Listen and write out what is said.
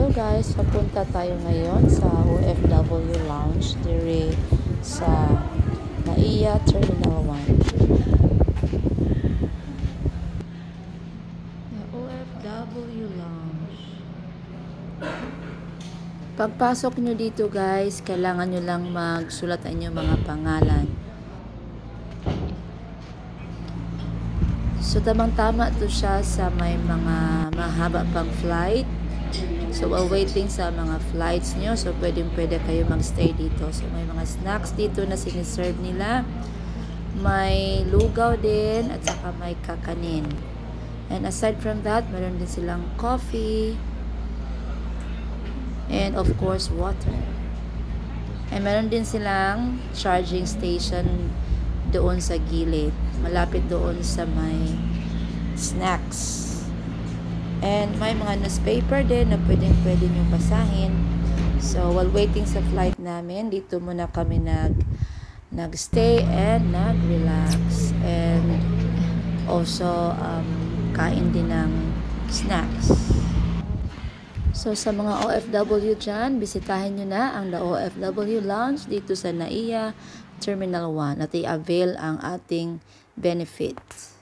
So guys, papunta tayo ngayon sa OFW Lounge dire sa NAIA Terminal 1. The OFW Lounge. Pagpasok nyo dito guys, kailangan nyo lang magsulat ang inyong mga pangalan. So tamang-tama to siya sa may mga mahaba pang flight. So while waiting sa mga flights nyo, so pwede kayo magstay dito. So may mga snacks dito na siniserve nila. May lugaw din at saka may kakanin. And aside from that, meron din silang coffee. And of course, water. And meron din silang charging station doon sa gilid. Malapit doon sa may snacks. And may mga newspaper din na pwede nyo basahin. So, while waiting sa flight namin, dito muna kami nag-stay and nag-relax. And also, kain din ng snacks. So, sa mga OFW dyan, bisitahin nyo na ang The OFW Lounge dito sa NAIA Terminal 1 at i-avail ang ating benefits.